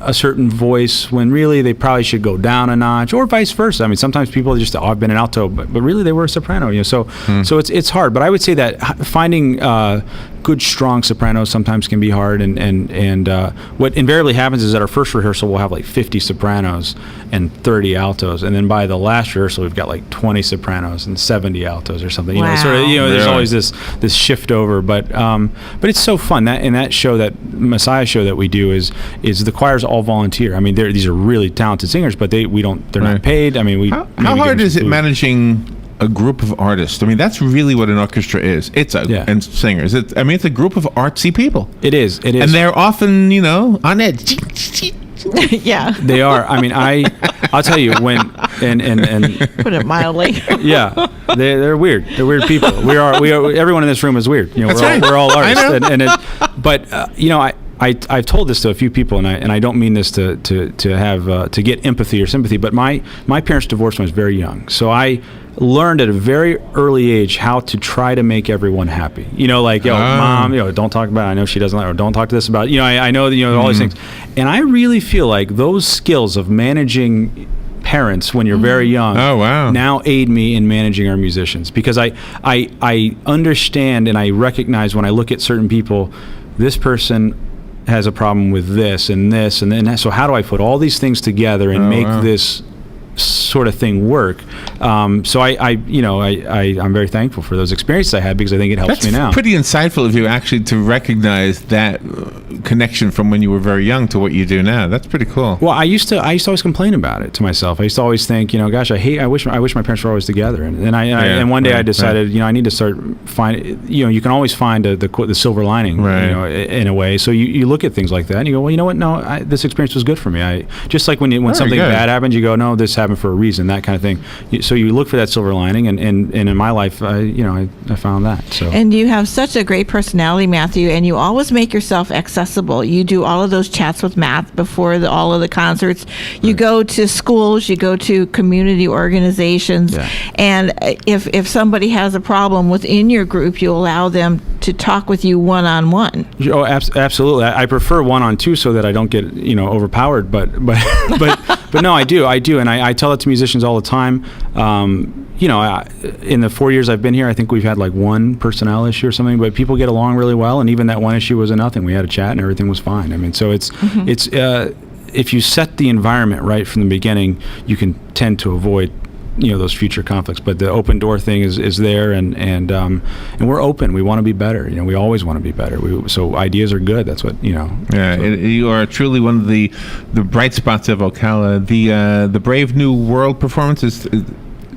a certain voice when really they probably should go down a notch, or vice versa. I mean, sometimes people just, I've been an alto, but really they were a soprano. So it's hard. But I would say that finding good, strong sopranos sometimes can be hard. And what invariably happens is at our first rehearsal we'll have like 50 sopranos and 30 altos, and then by the last rehearsal we've got like 20 sopranos and 70 altos or something. Wow. There's always this shift over. But it's so fun. That show, that Messiah show that we do is the choir's all volunteer. I mean, these are really talented singers, but they're not paid. I mean, how hard is it managing a group of artists? I mean, that's really what an orchestra is. And singers. It's a group of artsy people. It is. And they're often, on edge. Yeah. They are. I mean, I'll tell you when and put it mildly. Yeah. They're weird. They're weird people. We are everyone in this room is weird. We're all artists. I've told this to a few people, and I don't mean this to have to get empathy or sympathy, but my parents divorced when I was very young, so I learned at a very early age how to try to make everyone happy. Mom, don't talk about it. I know she doesn't like, or don't talk to this about it. I know that all these things, and I really feel like those skills of managing parents when you're very young now aid me in managing our musicians, because I understand and I recognize when I look at certain people, this person has a problem with this and this and then, so how do I put all these things together and make this sort of thing work? So I'm very thankful for those experiences I had, because I think it helps me now. That's pretty insightful of you, actually, to recognize that connection from when you were very young to what you do now. That's pretty cool. Well, I used to always complain about it to myself. I used to always think, gosh, I wish my parents were always together. And one day I decided, I need to start you can always find the silver lining, in a way. So you look at things like that and you go, well, you know what? No, this experience was good for me. Just like when something bad happens, you go, no, this happened for a reason, that kind of thing. So you look for that silver lining, and in my life, I found that. So. And you have such a great personality, Matthew, and you always make yourself accessible. You do all of those chats with Matt before all of the concerts. You go to schools, you go to community organizations, and if somebody has a problem within your group, you allow them to talk with you one-on-one. Oh, absolutely. I prefer one-on-two so that I don't get overpowered. But no, I do, and I tell it to musicians all the time. In the 4 years I've been here, I think we've had like one personnel issue or something, but people get along really well, and even that one issue was a nothing. We had a chat and everything was fine. I mean, so it's if you set the environment right from the beginning, you can tend to avoid those future conflicts. But the open door thing is there, and we're open. We want to be better. We always want to be better. So ideas are good. That's what Yeah, you are truly one of the bright spots of Ocala. The Brave New World performance is.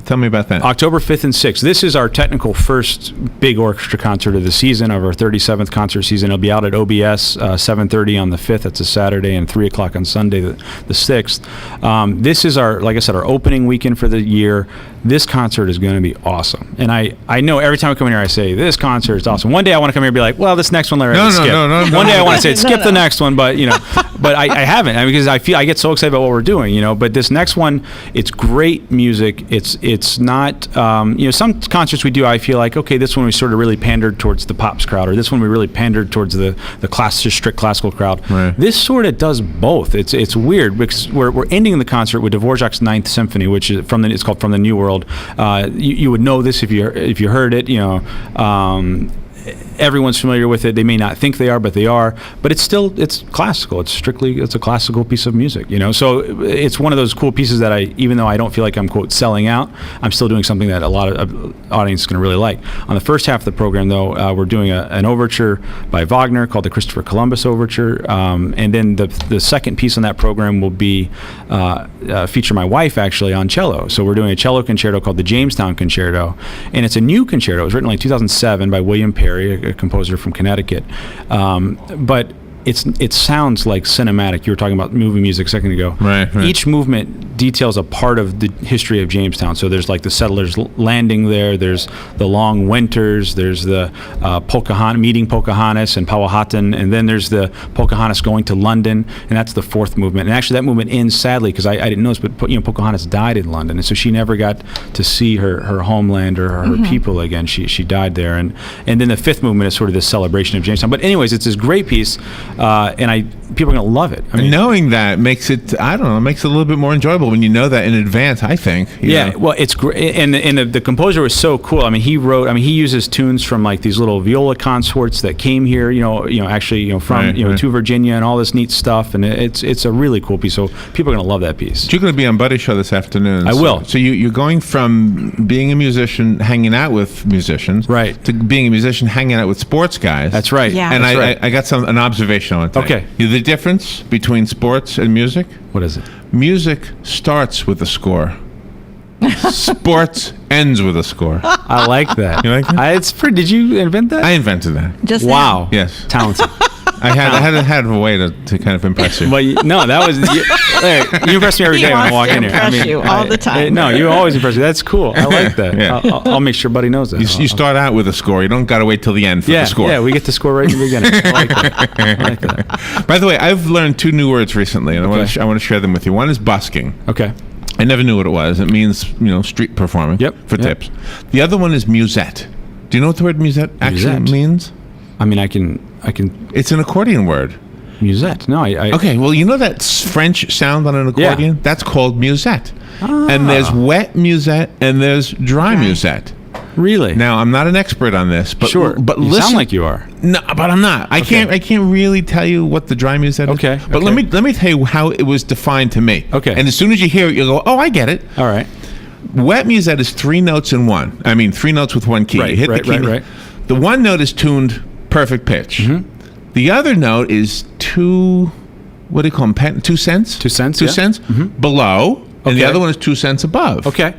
Tell me about that. October 5th and 6th. This is our technical first big orchestra concert of the season, of our 37th concert season. It'll be out at OBS 7:30 on the 5th. That's a Saturday, and 3 o'clock on Sunday, the 6th. This is like I said, our opening weekend for the year. This concert is going to be awesome. And I know every time I come in here, I say, this concert is awesome. One day I want to come here and be like, well, this next one, Larry, skip. One day I want to say, skip the next one, but but I haven't, because I get so excited about what we're doing, But this next one, it's great music. It's not, some concerts we do, I feel like, okay, this one we sort of really pandered towards the pops crowd, or this one we really pandered towards the strict classical crowd. Right. This sort of does both. It's weird, because we're ending the concert with Dvorak's Ninth Symphony, which is it's called From the New World. You would know this if you heard it. Everyone's familiar with it. They may not think they are, but they are. But it's classical. It's a classical piece of music, So it's one of those cool pieces that even though I don't feel like I'm, quote, selling out, I'm still doing something that a lot of audience is going to really like. On the first half of the program, though, we're doing an overture by Wagner called the Christopher Columbus Overture. And then the second piece on that program will be feature my wife, actually, on cello. So we're doing a cello concerto called the Jamestown Concerto. And it's a new concerto. It was written in 2007 by William Perry, a composer from Connecticut, but it sounds like cinematic. You were talking about movie music a second ago. Right. Each movement details a part of the history of Jamestown. So there's like the settlers landing there. There's the long winters. There's the meeting Pocahontas and Powhatan, and then there's the Pocahontas going to London, and that's the fourth movement. And actually, that movement ends sadly, because I didn't notice, but Pocahontas died in London, and so she never got to see her homeland or her people again. She died there, and then the fifth movement is sort of this celebration of Jamestown. But anyways, it's this great piece. and people are going to love it. I mean, knowing that makes it, I don't know, makes it a little bit more enjoyable when you know that in advance, I think. Yeah, know? well, it's great, and the composer was so cool. I mean, he uses tunes from like these little viola consorts that came here, from to Virginia and all this neat stuff, and it's a really cool piece. So people are going to love that piece. You're going to be on Buddy's show this afternoon. I will. So you're going from being a musician, hanging out with musicians, right, to being a musician, hanging out with sports guys. That's right. Yeah. And That's right. I got an observation I want to take. Okay. The difference between sports and music? What is it? Music starts with a score. Sports ends with a score. I like that. You like that? It's pretty. Did you invent that? I invented that. Just wow. Yes. Talented. I had a way to kind of impress you. Well, that was you impress me every day when I walk in here. Impress you all the time. No, you always impress me. That's cool. I like that. Yeah. I'll make sure Buddy knows that. You start out with a score. You don't got to wait till the end for the score. Yeah, we get to score right in the beginning. I like that. By the way, I've learned 2 new words recently, and I want to share them with you. One is busking. Okay. I never knew what it was. It means street performing. Yep. For tips. The other one is musette. Do you know what the word musette actually means? I mean, I can. It's an accordion word. Musette. No, I. Okay, well, you know that French sound on an accordion? Yeah. That's called musette. And there's wet musette and there's dry musette. Really? Now, I'm not an expert on this, but sure. But you listen, sound like you are. No, but I'm not. I can't really tell you what the dry musette is. Okay. But let me tell you how it was defined to me. Okay. And as soon as you hear it, you'll go, "Oh, I get it." All right. Wet musette is 3 notes in one. I mean, 3 notes with one key. Right, You hit right, the key. right. The one note is tuned perfect pitch. Mm-hmm. The other note is 2, what do you call them? 2 cents? 2 cents, 2 yeah. cents below, and the Okay. other one is 2 cents above. Okay.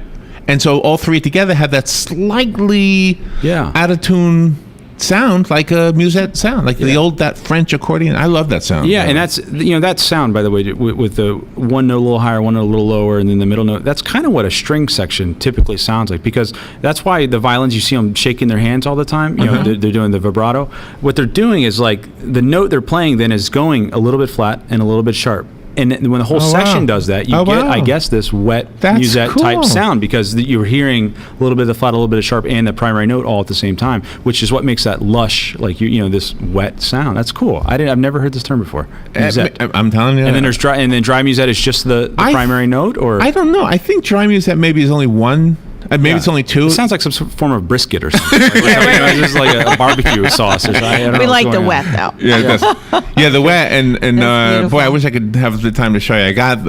And so all 3 together have that slightly out of tune sound, like a musette sound, like that French accordion. I love that sound. Yeah, and that's that sound, by the way, with the one note a little higher, one note a little lower, and then the middle note. That's kind of what a string section typically sounds like, because that's why the violins, you see them shaking their hands all the time. They're doing the vibrato. What they're doing is like the note they're playing then is going a little bit flat and a little bit sharp. And when the whole section does that, you get, I guess, this wet musette type sound, because you're hearing a little bit of the flat, a little bit of sharp, and the primary note all at the same time, which is what makes that lush, like this wet sound. That's cool. I've never heard this term before. Musette. I'm telling you. And then there's dry, and then dry musette is just the primary note, or I don't know. I think dry musette maybe is only 1. Maybe it's only 2. It sounds like some form of brisket or something. It's just like a barbecue sauce or something. I don't We know like the what's wet, going on. though. Yeah, the wet and That's boy, I beautiful. wish I could have the time to show you. I got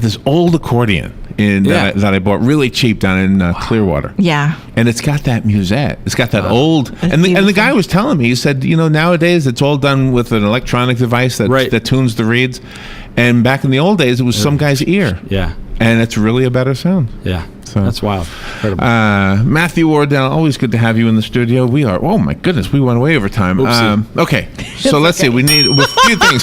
this old accordion that I bought really cheap down in Clearwater. Yeah. And it's got that musette. It's got that old. And the beautiful. guy was telling me, he said, nowadays it's all done with an electronic device that tunes the reeds. And back in the old days, it was some guy's ear. Yeah. And it's really a better sound. Yeah. So, that's wild. Incredible. Matthew Wardell, always good to have you in the studio. We are, oh my goodness, we went way over time. Okay, so let's see. We need a few things.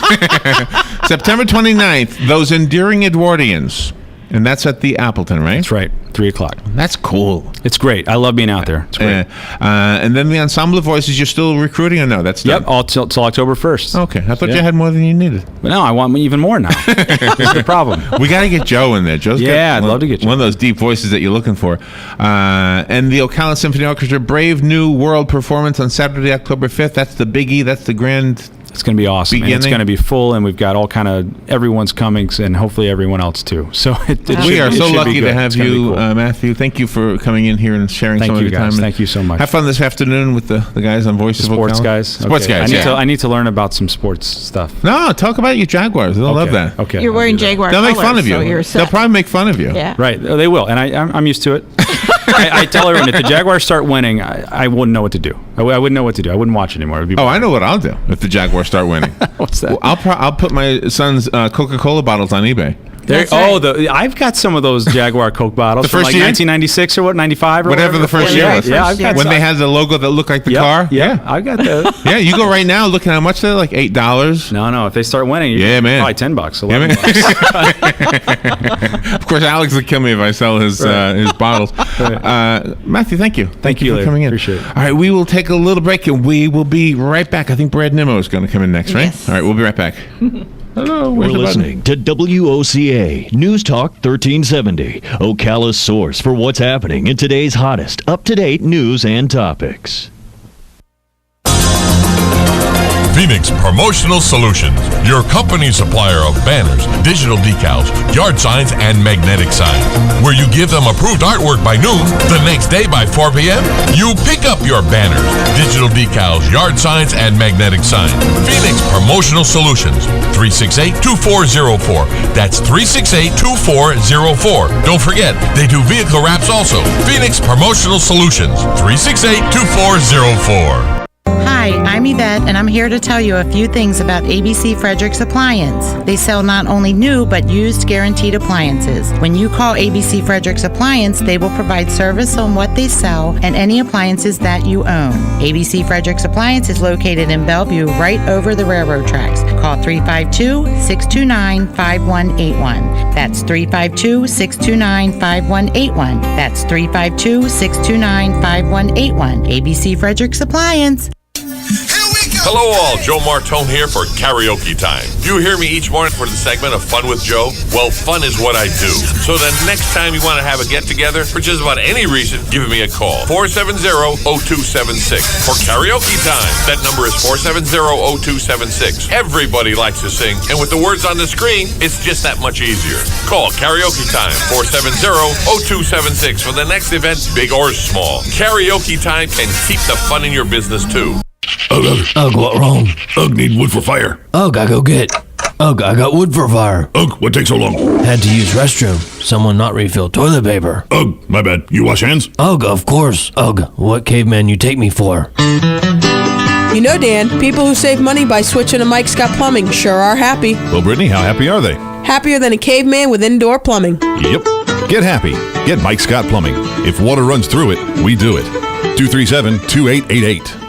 September 29th, those Enduring Edwardians. And that's at the Appleton, right? That's right. 3:00. That's cool. It's great. I love being out there. It's great. And then the Ensemble of Voices, you're still recruiting or no? That's done? Yep, all till October 1st. Okay, I thought Yeah. you had more than you needed. But no, I want even more now. That's the problem. We got to get Joe in there. Joe's I'd love to get Joe. one of those deep voices that you're looking for. And the Ocala Symphony Orchestra Brave New World performance on Saturday, October 5th. That's the biggie. That's the grand. It's going to be awesome. And it's going to be full, and we've got all kind of everyone's coming, and hopefully everyone else too. So we are so lucky to have you, Matthew. Thank you for coming in here and sharing some of your time. Thank you so much. Have fun this afternoon with the guys on Voice of Sports Ocala. guys. Sports Okay. guys. I need to learn about some sports stuff. No, talk about your Jaguars. They'll love that. Okay. You're wearing Jaguar They'll make colors, fun of you. so you're set. They'll probably make fun of you. Yeah. Right. They will, and I'm used to it. I tell everyone, if the Jaguars start winning, I wouldn't know what to do. I wouldn't know what to do. I wouldn't watch anymore. It'd be I know what I'll do if the Jaguars start winning. What's that? Well, I'll put my son's Coca-Cola bottles on eBay. That's right. I've got some of those Jaguar Coke bottles The from first like year? 1996 or 95 or Whatever the first year was. Yeah, I've got When some. they had the logo that looked like the Yep, car. Yeah, I've got those. Yeah, you go right now. Look at how much they're like $8. No. If they start winning, Yeah, man. probably $10, Yeah, man. $11. Of course, Alex would kill me if I sell his bottles. Matthew, thank you. Thank you for Larry. coming in. Appreciate it. All right, we will take a little break and we will be right back. I think Brad Nimmo is going to come in next, right? Yes. All right, we'll be right back. Hello, We're where's the button? listening to WOCA News Talk 1370, Ocala's source for what's happening in today's hottest, up-to-date news and topics. Phoenix Promotional Solutions, your company supplier of banners, digital decals, yard signs, and magnetic signs. Where you give them approved artwork by noon, the next day by 4 p.m., you pick up your banners, digital decals, yard signs, and magnetic signs. Phoenix Promotional Solutions, 368-2404. That's 368-2404. Don't forget, they do vehicle wraps also. Phoenix Promotional Solutions, 368-2404. Hi, I'm Yvette, and I'm here to tell you a few things about ABC Fredericks Appliance. They sell not only new, but used guaranteed appliances. When you call ABC Fredericks Appliance, they will provide service on what they sell and any appliances that you own. ABC Fredericks Appliance is located in Bellevue, right over the railroad tracks. Call 352-629-5181. That's 352-629-5181. That's 352-629-5181. ABC Fredericks Appliance. Hello all, Joe Martone here for Karaoke Time. Do you hear me each morning for the segment of Fun with Joe? Well, fun is what I do. So the next time you want to have a get-together, for just about any reason, give me a call. 470-0276 for Karaoke Time. That number is 470-0276. Everybody likes to sing, and with the words on the screen, it's just that much easier. Call Karaoke Time, 470-0276 for the next event, big or small. Karaoke Time can keep the fun in your business, too. Ugh, what wrong? Ugh, need wood for fire. Ugh, I go get. Ugh, I got wood for fire. Ugh, what takes so long? Had to use restroom. Someone not refill toilet paper. Ugh, my bad. You wash hands? Ugh, of course. Ugh, what caveman you take me for? You know, Dan, people who save money by switching to Mike Scott Plumbing sure are happy. Well, Brittany, how happy are they? Happier than a caveman with indoor plumbing. Yep. Get happy. Get Mike Scott Plumbing. If water runs through it, we do it. 237-2888.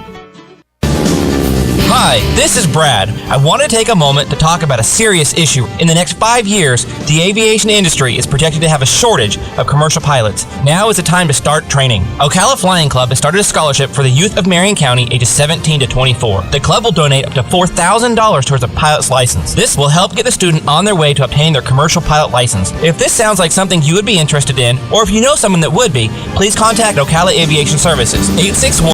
Hi, this is Brad. I want to take a moment to talk about a serious issue. In the next 5 years, the aviation industry is projected to have a shortage of commercial pilots. Now is the time to start training. Ocala Flying Club has started a scholarship for the youth of Marion County ages 17 to 24. The club will donate up to $4,000 towards a pilot's license. This will help get the student on their way to obtaining their commercial pilot license. If this sounds like something you would be interested in, or if you know someone that would be, please contact Ocala Aviation Services, 861